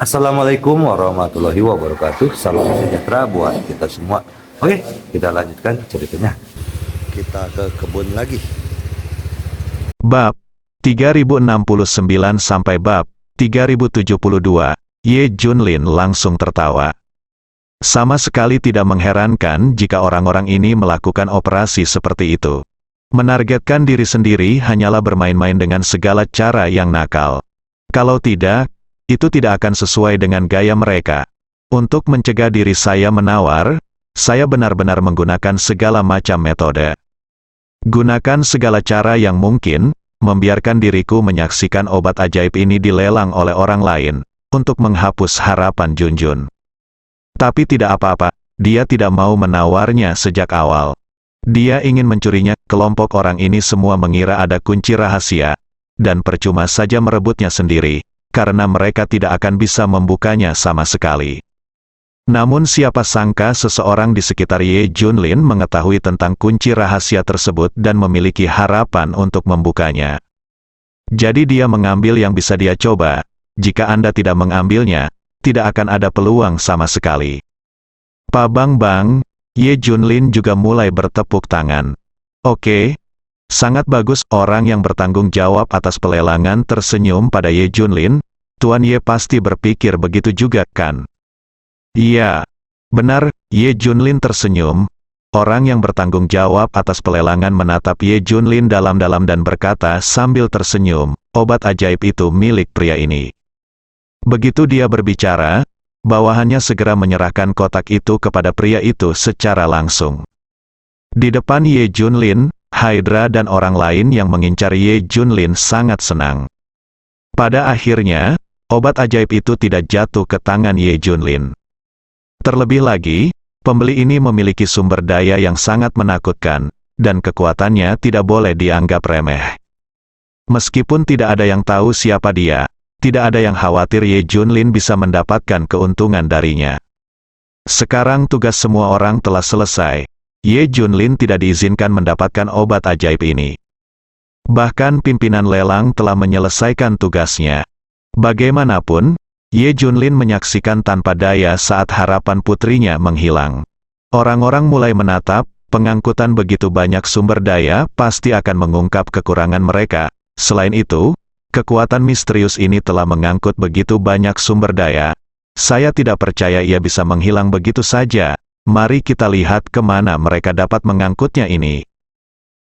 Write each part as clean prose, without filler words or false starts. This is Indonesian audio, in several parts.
Assalamualaikum warahmatullahi wabarakatuh. Salam sejahtera buat kita semua. Oke, kita lanjutkan ceritanya. Kita ke kebun lagi. Bab 3069 sampai bab 3072, Ye Junlin langsung tertawa. Sama sekali tidak mengherankan jika orang-orang ini melakukan operasi seperti itu. Menargetkan diri sendiri hanyalah bermain-main dengan segala cara yang nakal. Kalau tidak, itu tidak akan sesuai dengan gaya mereka. Untuk mencegah diri saya menawar, saya benar-benar menggunakan segala macam metode. Gunakan segala cara yang mungkin, membiarkan diriku menyaksikan obat ajaib ini dilelang oleh orang lain, untuk menghapus harapan Junjun. Tapi tidak apa-apa, dia tidak mau menawarnya sejak awal. Dia ingin mencurinya. Kelompok orang ini semua mengira ada kunci rahasia, dan percuma saja merebutnya sendiri, karena mereka tidak akan bisa membukanya sama sekali. Namun siapa sangka seseorang di sekitar Ye Junlin mengetahui tentang kunci rahasia tersebut dan memiliki harapan untuk membukanya. Jadi dia mengambil yang bisa dia coba. Jika Anda tidak mengambilnya, tidak akan ada peluang sama sekali. Pak Bang, Ye Junlin juga mulai bertepuk tangan. Oke, sangat bagus. Orang yang bertanggung jawab atas pelelangan tersenyum pada Ye Junlin. Tuan Ye pasti berpikir begitu juga, kan? Iya, benar. Ye Junlin tersenyum. Orang yang bertanggung jawab atas pelelangan menatap Ye Junlin dalam-dalam dan berkata sambil tersenyum, obat ajaib itu milik pria ini. Begitu dia berbicara, bawahannya segera menyerahkan kotak itu kepada pria itu secara langsung. Di depan Ye Junlin, Hydra dan orang lain yang mengincar Ye Junlin sangat senang. Pada akhirnya, obat ajaib itu tidak jatuh ke tangan Ye Junlin. Terlebih lagi, pembeli ini memiliki sumber daya yang sangat menakutkan, dan kekuatannya tidak boleh dianggap remeh. Meskipun tidak ada yang tahu siapa dia, tidak ada yang khawatir Ye Junlin bisa mendapatkan keuntungan darinya. Sekarang tugas semua orang telah selesai. Ye Junlin tidak diizinkan mendapatkan obat ajaib ini. Bahkan pimpinan lelang telah menyelesaikan tugasnya. Bagaimanapun, Ye Junlin menyaksikan tanpa daya saat harapan putrinya menghilang. Orang-orang mulai menatap, pengangkutan begitu banyak sumber daya pasti akan mengungkap kekurangan mereka. Selain itu, kekuatan misterius ini telah mengangkut begitu banyak sumber daya. Saya tidak percaya ia bisa menghilang begitu saja. Mari kita lihat kemana mereka dapat mengangkutnya ini.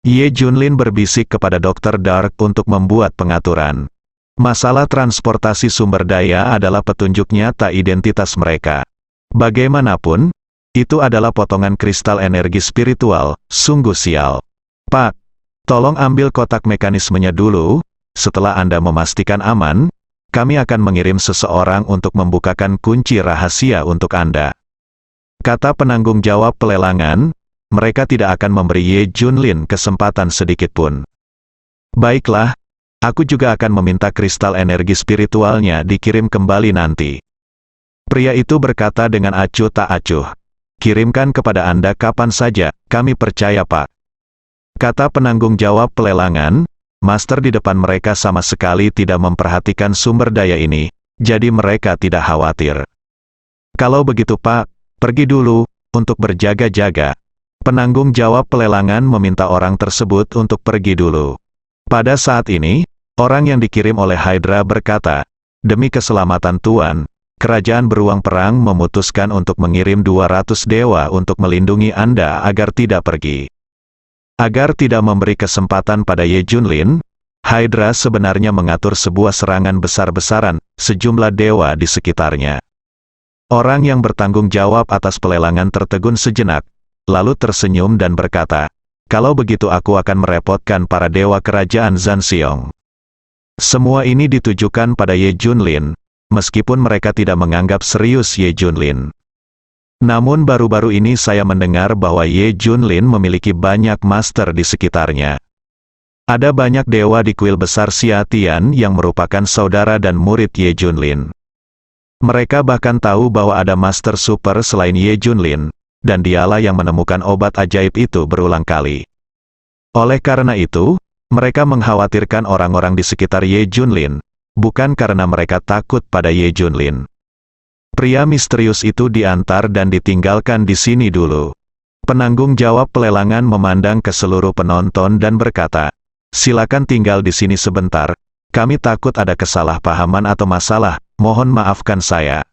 Ye Junlin berbisik kepada Dr. Dark untuk membuat pengaturan. Masalah transportasi sumber daya adalah petunjuk nyata identitas mereka. Bagaimanapun, itu adalah potongan kristal energi spiritual, sungguh sial. Pak, tolong ambil kotak mekanismenya dulu. Setelah Anda memastikan aman, kami akan mengirim seseorang untuk membukakan kunci rahasia untuk Anda. Kata penanggung jawab pelelangan, mereka tidak akan memberi Ye Junlin kesempatan sedikitpun. Baiklah, aku juga akan meminta kristal energi spiritualnya dikirim kembali nanti. Pria itu berkata dengan acuh tak acuh. Kirimkan kepada Anda kapan saja, kami percaya Pak. Kata penanggung jawab pelelangan, master di depan mereka sama sekali tidak memperhatikan sumber daya ini, jadi mereka tidak khawatir. Kalau begitu Pak, pergi dulu, untuk berjaga-jaga. Penanggung jawab pelelangan meminta orang tersebut untuk pergi dulu. Pada saat ini, orang yang dikirim oleh Hydra berkata, demi keselamatan Tuan, kerajaan beruang perang memutuskan untuk mengirim 200 dewa untuk melindungi Anda agar tidak pergi. Agar tidak memberi kesempatan pada Ye Junlin, Hydra sebenarnya mengatur sebuah serangan besar-besaran, sejumlah dewa di sekitarnya. Orang yang bertanggung jawab atas pelelangan tertegun sejenak, lalu tersenyum dan berkata, kalau begitu aku akan merepotkan para dewa kerajaan Zanxiong. Semua ini ditujukan pada Ye Junlin, meskipun mereka tidak menganggap serius Ye Junlin. Namun baru-baru ini saya mendengar bahwa Ye Junlin memiliki banyak master di sekitarnya. Ada banyak dewa di kuil besar Xia Tian yang merupakan saudara dan murid Ye Junlin. Mereka bahkan tahu bahwa ada master super selain Ye Junlin, dan dialah yang menemukan obat ajaib itu berulang kali. Oleh karena itu, mereka mengkhawatirkan orang-orang di sekitar Ye Junlin, bukan karena mereka takut pada Ye Junlin. Pria misterius itu diantar dan ditinggalkan di sini dulu. Penanggung jawab pelelangan memandang ke seluruh penonton dan berkata, "Silakan tinggal di sini sebentar. Kami takut ada kesalahpahaman atau masalah, mohon maafkan saya."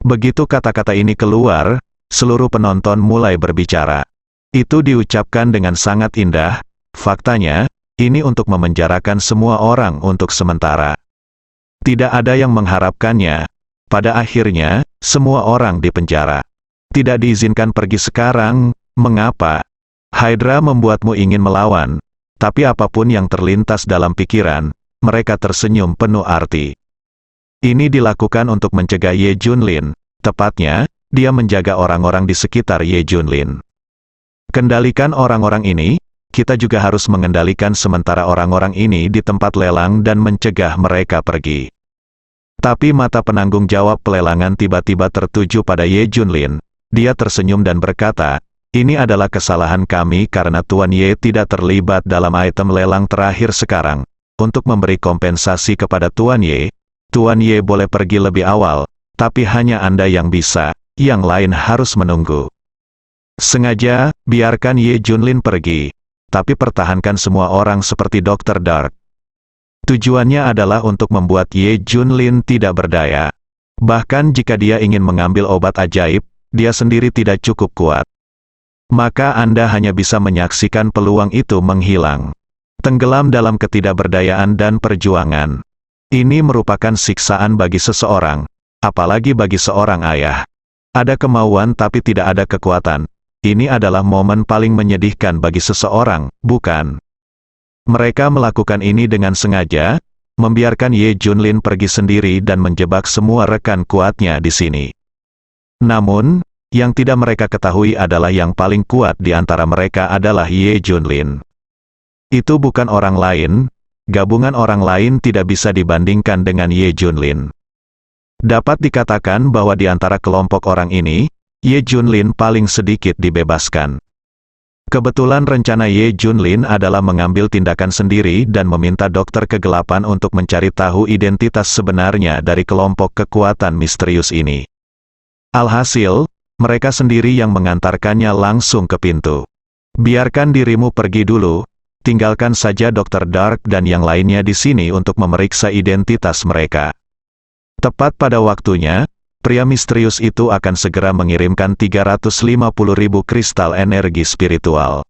Begitu kata-kata ini keluar, seluruh penonton mulai berbicara. Itu diucapkan dengan sangat indah, faktanya, ini untuk memenjarakan semua orang untuk sementara. Tidak ada yang mengharapkannya. Pada akhirnya, semua orang dipenjara. Tidak diizinkan pergi sekarang, mengapa? Hydra membuatmu ingin melawan, tapi apapun yang terlintas dalam pikiran, mereka tersenyum penuh arti. Ini dilakukan untuk mencegah Ye Junlin, tepatnya, dia menjaga orang-orang di sekitar Ye Junlin. Kendalikan orang-orang ini, kita juga harus mengendalikan sementara orang-orang ini di tempat lelang dan mencegah mereka pergi. Tapi mata penanggung jawab pelelangan tiba-tiba tertuju pada Ye Junlin. Dia tersenyum dan berkata, "Ini adalah kesalahan kami karena Tuan Ye tidak terlibat dalam item lelang terakhir sekarang. Untuk memberi kompensasi kepada Tuan Ye boleh pergi lebih awal, tapi hanya Anda yang bisa, yang lain harus menunggu. Sengaja, biarkan Ye Junlin pergi, tapi pertahankan semua orang seperti Dr. Dark." Tujuannya adalah untuk membuat Ye Junlin tidak berdaya. Bahkan jika dia ingin mengambil obat ajaib, dia sendiri tidak cukup kuat. Maka Anda hanya bisa menyaksikan peluang itu menghilang. Tenggelam dalam ketidakberdayaan dan perjuangan. Ini merupakan siksaan bagi seseorang, apalagi bagi seorang ayah. Ada kemauan tapi tidak ada kekuatan. Ini adalah momen paling menyedihkan bagi seseorang, bukan? Mereka melakukan ini dengan sengaja, membiarkan Ye Junlin pergi sendiri dan menjebak semua rekan kuatnya di sini. Namun, yang tidak mereka ketahui adalah yang paling kuat di antara mereka adalah Ye Junlin. Itu bukan orang lain, gabungan orang lain tidak bisa dibandingkan dengan Ye Junlin. Dapat dikatakan bahwa di antara kelompok orang ini, Ye Junlin paling sedikit dibebaskan. Kebetulan rencana Ye Junlin adalah mengambil tindakan sendiri dan meminta dokter kegelapan untuk mencari tahu identitas sebenarnya dari kelompok kekuatan misterius ini. Alhasil, mereka sendiri yang mengantarkannya langsung ke pintu. Biarkan dirimu pergi dulu, tinggalkan saja Dr. Dark dan yang lainnya di sini untuk memeriksa identitas mereka. Tepat pada waktunya, pria misterius itu akan segera mengirimkan 350.000 kristal energi spiritual.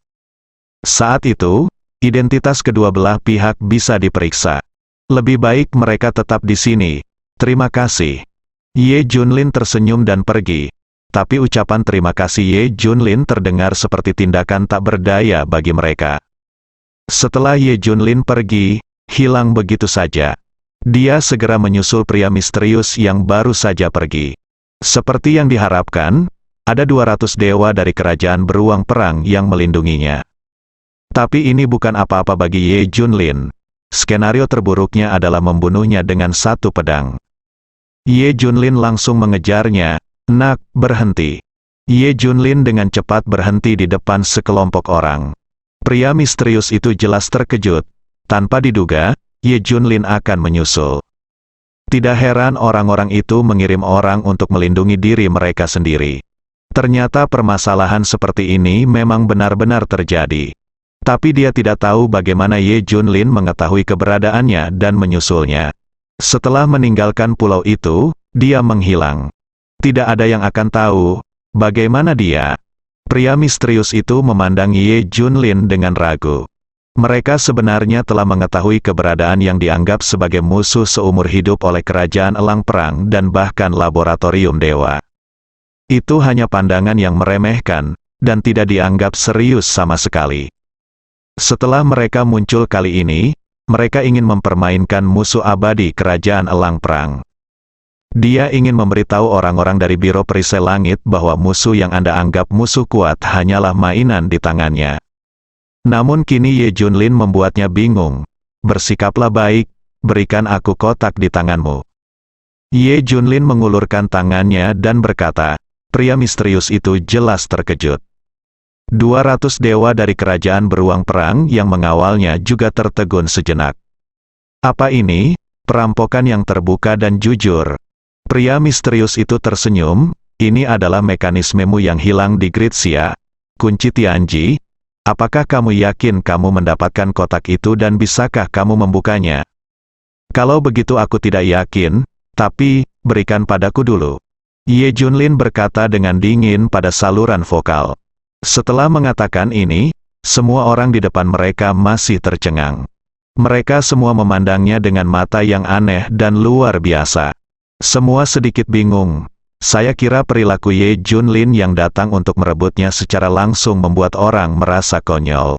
Saat itu, identitas kedua belah pihak bisa diperiksa. Lebih baik mereka tetap di sini. Terima kasih. Ye Junlin tersenyum dan pergi. Tapi ucapan terima kasih Ye Junlin terdengar seperti tindakan tak berdaya bagi mereka. Setelah Ye Junlin pergi, hilang begitu saja. Dia segera menyusul pria misterius yang baru saja pergi. Seperti yang diharapkan, ada 200 dewa dari kerajaan beruang perang yang melindunginya. Tapi ini bukan apa-apa bagi Ye Junlin. Skenario terburuknya adalah membunuhnya dengan satu pedang. Ye Junlin langsung mengejarnya. "Nak, berhenti." Ye Junlin dengan cepat berhenti di depan sekelompok orang. Pria misterius itu jelas terkejut. Tanpa diduga, Ye Junlin akan menyusul. Tidak heran orang-orang itu mengirim orang untuk melindungi diri mereka sendiri. Ternyata permasalahan seperti ini memang benar-benar terjadi. Tapi dia tidak tahu bagaimana Ye Junlin mengetahui keberadaannya dan menyusulnya. Setelah meninggalkan pulau itu, dia menghilang. Tidak ada yang akan tahu bagaimana dia. Pria misterius itu memandang Ye Junlin dengan ragu. Mereka sebenarnya telah mengetahui keberadaan yang dianggap sebagai musuh seumur hidup oleh kerajaan elang perang dan bahkan laboratorium dewa. Itu hanya pandangan yang meremehkan, dan tidak dianggap serius sama sekali. Setelah mereka muncul kali ini, mereka ingin mempermainkan musuh abadi kerajaan elang perang. Dia ingin memberitahu orang-orang dari Biro Perisai Langit bahwa musuh yang Anda anggap musuh kuat hanyalah mainan di tangannya. Namun kini Ye Junlin membuatnya bingung. "Bersikaplah baik, berikan aku kotak di tanganmu." Ye Junlin mengulurkan tangannya dan berkata, pria misterius itu jelas terkejut. 200 dewa dari kerajaan beruang perang yang mengawalnya juga tertegun sejenak. Apa ini? Perampokan yang terbuka dan jujur. Pria misterius itu tersenyum, ini adalah mekanismemu yang hilang di Gritsia, kunci Tianji. Apakah kamu yakin kamu mendapatkan kotak itu dan bisakah kamu membukanya? Kalau begitu aku tidak yakin, tapi, berikan padaku dulu. Ye Junlin berkata dengan dingin pada saluran vokal. Setelah mengatakan ini, semua orang di depan mereka masih tercengang. Mereka semua memandangnya dengan mata yang aneh dan luar biasa. Semua sedikit bingung. Saya kira perilaku Ye Junlin yang datang untuk merebutnya secara langsung membuat orang merasa konyol.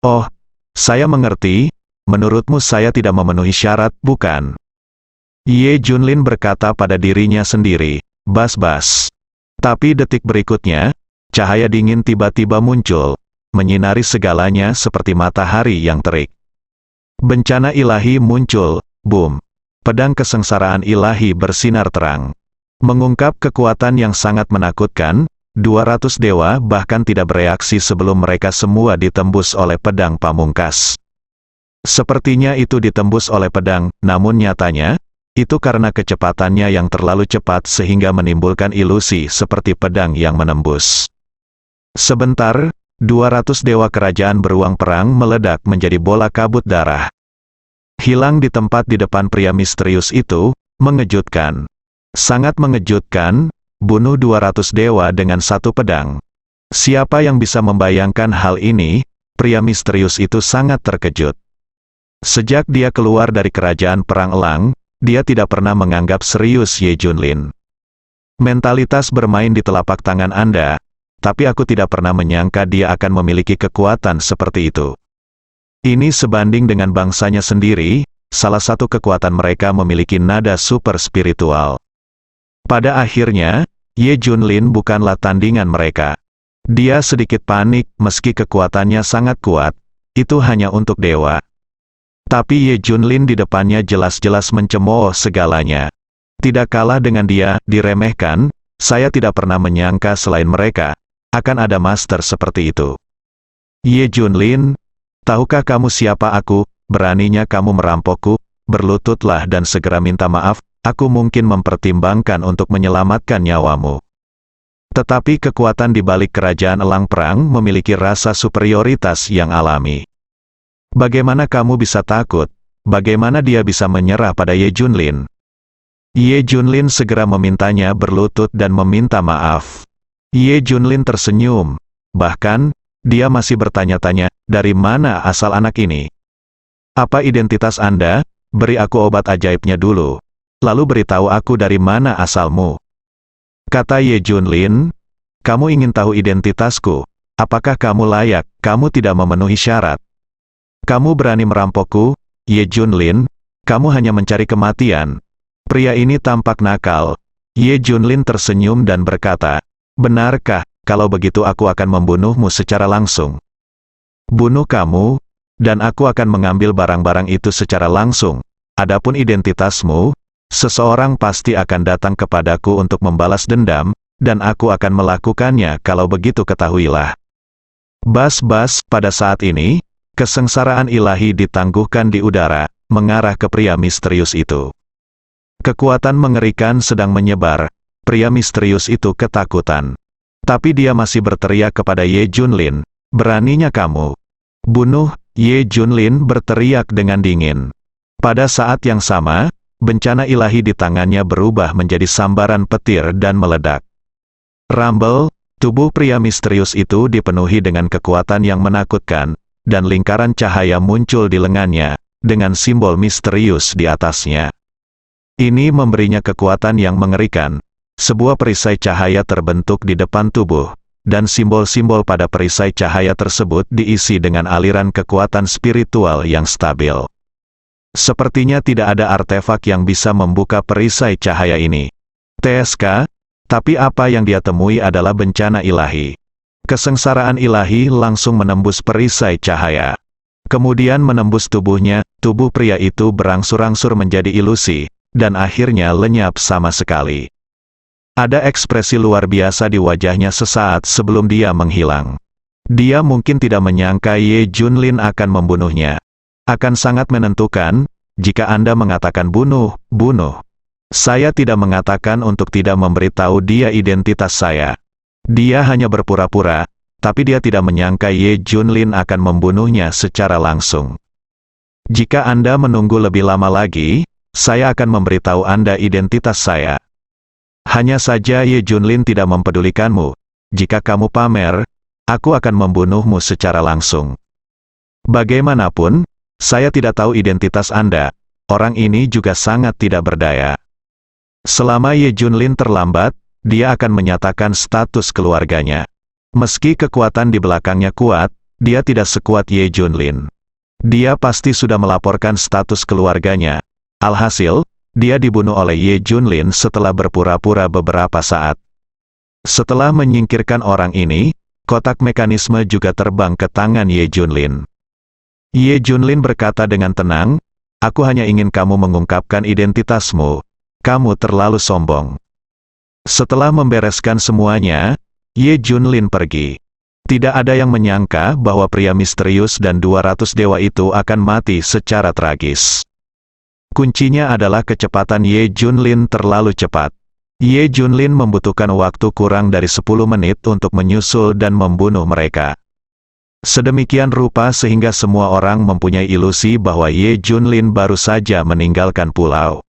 Oh, saya mengerti, menurutmu saya tidak memenuhi syarat, bukan? Ye Junlin berkata pada dirinya sendiri, bas-bas. Tapi detik berikutnya, cahaya dingin tiba-tiba muncul, menyinari segalanya seperti matahari yang terik. Bencana ilahi muncul, boom. Pedang kesengsaraan ilahi bersinar terang. Mengungkap kekuatan yang sangat menakutkan, 200 dewa bahkan tidak bereaksi sebelum mereka semua ditembus oleh pedang pamungkas. Sepertinya itu ditembus oleh pedang, namun nyatanya, itu karena kecepatannya yang terlalu cepat sehingga menimbulkan ilusi seperti pedang yang menembus. Sebentar, 200 dewa kerajaan beruang perang meledak menjadi bola kabut darah. Hilang di tempat di depan pria misterius itu, mengejutkan. Sangat mengejutkan, bunuh 200 dewa dengan satu pedang. Siapa yang bisa membayangkan hal ini? Pria misterius itu sangat terkejut. Sejak dia keluar dari kerajaan perang elang, dia tidak pernah menganggap serius Ye Junlin. Mentalitas bermain di telapak tangan Anda, tapi aku tidak pernah menyangka dia akan memiliki kekuatan seperti itu. Ini sebanding dengan bangsanya sendiri, salah satu kekuatan mereka memiliki nada super spiritual. Pada akhirnya, Ye Junlin bukanlah tandingan mereka. Dia sedikit panik meski kekuatannya sangat kuat, itu hanya untuk dewa. Tapi Ye Junlin di depannya jelas-jelas mencemooh segalanya. Tidak kalah dengan dia, diremehkan, saya tidak pernah menyangka selain mereka, akan ada master seperti itu. Ye Junlin, tahukah kamu siapa aku? Beraninya kamu merampokku? Berlututlah dan segera minta maaf. Aku mungkin mempertimbangkan untuk menyelamatkan nyawamu. Tetapi kekuatan di balik kerajaan elang perang memiliki rasa superioritas yang alami. Bagaimana kamu bisa takut? Bagaimana dia bisa menyerah pada Ye Junlin? Ye Junlin segera memintanya berlutut dan meminta maaf. Ye Junlin tersenyum. Bahkan, dia masih bertanya-tanya, dari mana asal anak ini? Apa identitas Anda? Beri aku obat ajaibnya dulu. Lalu beritahu aku dari mana asalmu. Kata Ye Junlin, kamu ingin tahu identitasku? Apakah kamu layak? Kamu tidak memenuhi syarat. Kamu berani merampokku? Ye Junlin, kamu hanya mencari kematian. Pria ini tampak nakal. Ye Junlin tersenyum dan berkata, benarkah? Kalau begitu aku akan membunuhmu secara langsung. Bunuh kamu, dan aku akan mengambil barang-barang itu secara langsung. Adapun identitasmu, seseorang pasti akan datang kepadaku untuk membalas dendam, dan aku akan melakukannya kalau begitu ketahuilah. Bas-bas, pada saat ini, kesengsaraan ilahi ditangguhkan di udara, mengarah ke pria misterius itu. Kekuatan mengerikan sedang menyebar, pria misterius itu ketakutan. Tapi dia masih berteriak kepada Ye Junlin, beraninya kamu bunuh. Ye Junlin berteriak dengan dingin. Pada saat yang sama, bencana ilahi di tangannya berubah menjadi sambaran petir dan meledak. Rumble, tubuh pria misterius itu dipenuhi dengan kekuatan yang menakutkan, dan lingkaran cahaya muncul di lengannya, dengan simbol misterius di atasnya. Ini memberinya kekuatan yang mengerikan. Sebuah perisai cahaya terbentuk di depan tubuh, dan simbol-simbol pada perisai cahaya tersebut diisi dengan aliran kekuatan spiritual yang stabil. Sepertinya tidak ada artefak yang bisa membuka perisai cahaya ini. TSK, tapi apa yang dia temui adalah bencana ilahi. Kesengsaraan ilahi langsung menembus perisai cahaya. Kemudian menembus tubuhnya, tubuh pria itu berangsur-angsur menjadi ilusi, dan akhirnya lenyap sama sekali. Ada ekspresi luar biasa di wajahnya sesaat sebelum dia menghilang. Dia mungkin tidak menyangka Ye Junlin akan membunuhnya. Akan sangat menentukan, jika Anda mengatakan bunuh, bunuh. Saya tidak mengatakan untuk tidak memberitahu dia identitas saya. Dia hanya berpura-pura, tapi dia tidak menyangka Ye Junlin akan membunuhnya secara langsung. Jika Anda menunggu lebih lama lagi, saya akan memberitahu Anda identitas saya. Hanya saja Ye Junlin tidak mempedulikanmu. Jika kamu pamer, aku akan membunuhmu secara langsung. Bagaimanapun, saya tidak tahu identitas Anda. Orang ini juga sangat tidak berdaya. Selama Ye Junlin terlambat, dia akan menyatakan status keluarganya. Meski kekuatan di belakangnya kuat, dia tidak sekuat Ye Junlin. Dia pasti sudah melaporkan status keluarganya. Alhasil, dia dibunuh oleh Ye Junlin setelah berpura-pura beberapa saat. Setelah menyingkirkan orang ini, kotak mekanisme juga terbang ke tangan Ye Junlin. Ye Junlin berkata dengan tenang, "Aku hanya ingin kamu mengungkapkan identitasmu. Kamu terlalu sombong." Setelah membereskan semuanya, Ye Junlin pergi. Tidak ada yang menyangka bahwa pria misterius dan 200 dewa itu akan mati secara tragis. Kuncinya adalah kecepatan Ye Junlin terlalu cepat. Ye Junlin membutuhkan waktu kurang dari 10 menit untuk menyusul dan membunuh mereka. Sedemikian rupa sehingga semua orang mempunyai ilusi bahwa Ye Junlin baru saja meninggalkan pulau.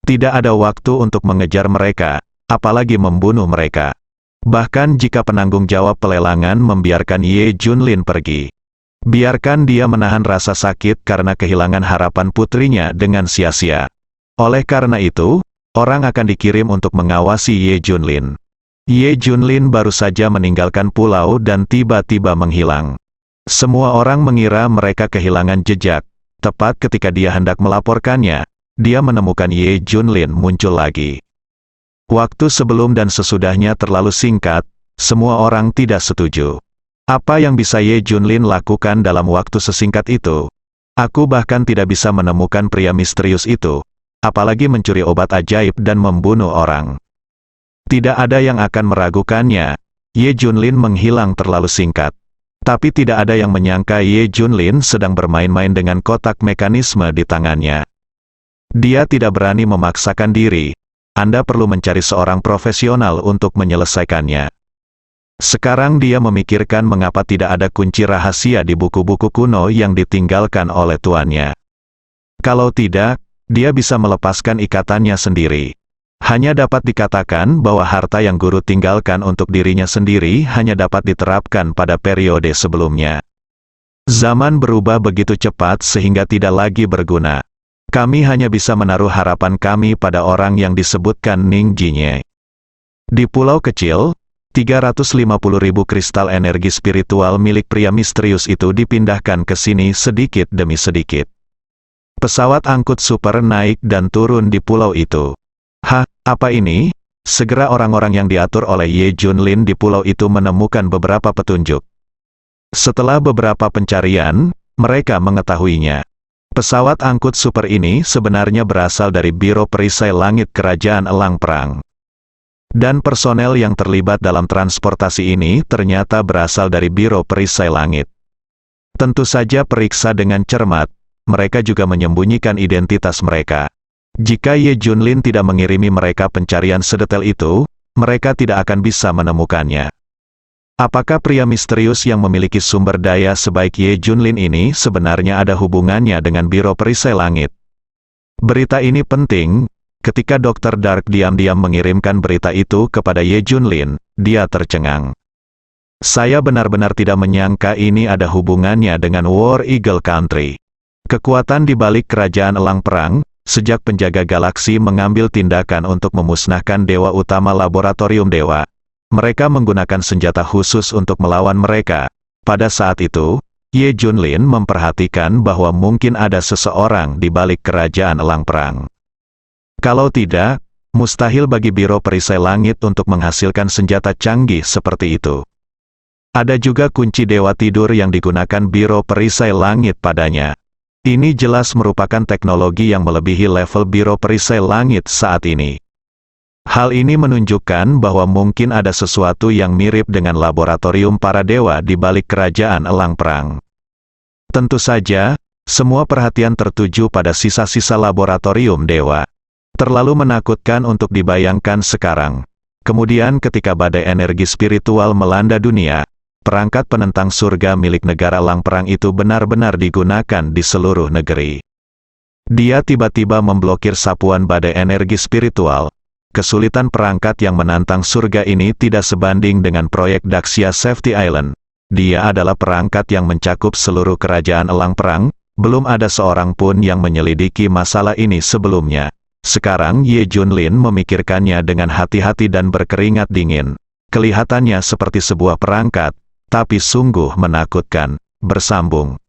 Tidak ada waktu untuk mengejar mereka, apalagi membunuh mereka. Bahkan jika penanggung jawab pelelangan membiarkan Ye Junlin pergi, biarkan dia menahan rasa sakit karena kehilangan harapan putrinya dengan sia-sia. Oleh karena itu, orang akan dikirim untuk mengawasi Ye Junlin. Ye Junlin baru saja meninggalkan pulau dan tiba-tiba menghilang. Semua orang mengira mereka kehilangan jejak. Tepat ketika dia hendak melaporkannya, dia menemukan Ye Junlin muncul lagi. Waktu sebelum dan sesudahnya terlalu singkat, semua orang tidak setuju. Apa yang bisa Ye Junlin lakukan dalam waktu sesingkat itu? Aku bahkan tidak bisa menemukan pria misterius itu, apalagi mencuri obat ajaib dan membunuh orang. Tidak ada yang akan meragukannya, Ye Junlin menghilang terlalu singkat. Tapi tidak ada yang menyangka Ye Junlin sedang bermain-main dengan kotak mekanisme di tangannya. Dia tidak berani memaksakan diri. Anda perlu mencari seorang profesional untuk menyelesaikannya. Sekarang dia memikirkan mengapa tidak ada kunci rahasia di buku-buku kuno yang ditinggalkan oleh tuannya. Kalau tidak, dia bisa melepaskan ikatannya sendiri. Hanya dapat dikatakan bahwa harta yang guru tinggalkan untuk dirinya sendiri hanya dapat diterapkan pada periode sebelumnya. Zaman berubah begitu cepat sehingga tidak lagi berguna. Kami hanya bisa menaruh harapan kami pada orang yang disebutkan Ning Jinye. Di pulau kecil, 350.000 kristal energi spiritual milik pria misterius itu dipindahkan ke sini sedikit demi sedikit. Pesawat angkut super naik dan turun di pulau itu. Hah, apa ini? Segera orang-orang yang diatur oleh Ye Junlin di pulau itu menemukan beberapa petunjuk. Setelah beberapa pencarian, mereka mengetahuinya. Pesawat angkut super ini sebenarnya berasal dari Biro Perisai Langit Kerajaan Elang Perang. Dan personel yang terlibat dalam transportasi ini ternyata berasal dari Biro Perisai Langit. Tentu saja periksa dengan cermat, mereka juga menyembunyikan identitas mereka. Jika Ye Junlin tidak mengirimi mereka pencarian sedetail itu, mereka tidak akan bisa menemukannya. Apakah pria misterius yang memiliki sumber daya sebaik Ye Junlin ini sebenarnya ada hubungannya dengan Biro Perisai Langit? Berita ini penting. Ketika Dr. Dark diam-diam mengirimkan berita itu kepada Ye Junlin, dia tercengang. Saya benar-benar tidak menyangka ini ada hubungannya dengan War Eagle Country. Kekuatan di balik kerajaan Elang Perang, sejak penjaga galaksi mengambil tindakan untuk memusnahkan dewa utama laboratorium dewa. Mereka menggunakan senjata khusus untuk melawan mereka. Pada saat itu, Ye Junlin memperhatikan bahwa mungkin ada seseorang di balik kerajaan Elang Perang. Kalau tidak, mustahil bagi Biro Perisai Langit untuk menghasilkan senjata canggih seperti itu. Ada juga kunci Dewa Tidur yang digunakan Biro Perisai Langit padanya. Ini jelas merupakan teknologi yang melebihi level Biro Perisai Langit saat ini. Hal ini menunjukkan bahwa mungkin ada sesuatu yang mirip dengan laboratorium para dewa di balik kerajaan Elang Perang. Tentu saja, semua perhatian tertuju pada sisa-sisa laboratorium dewa. Terlalu menakutkan untuk dibayangkan sekarang. Kemudian ketika badai energi spiritual melanda dunia, perangkat penentang surga milik negara Lang Perang itu benar-benar digunakan di seluruh negeri. Dia tiba-tiba memblokir sapuan badai energi spiritual. Kesulitan perangkat yang menantang surga ini tidak sebanding dengan proyek Daxia Safety Island. Dia adalah perangkat yang mencakup seluruh kerajaan Elang Perang, belum ada seorang pun yang menyelidiki masalah ini sebelumnya. Sekarang Ye Junlin memikirkannya dengan hati-hati dan berkeringat dingin. Kelihatannya seperti sebuah perangkat, tapi sungguh menakutkan. Bersambung.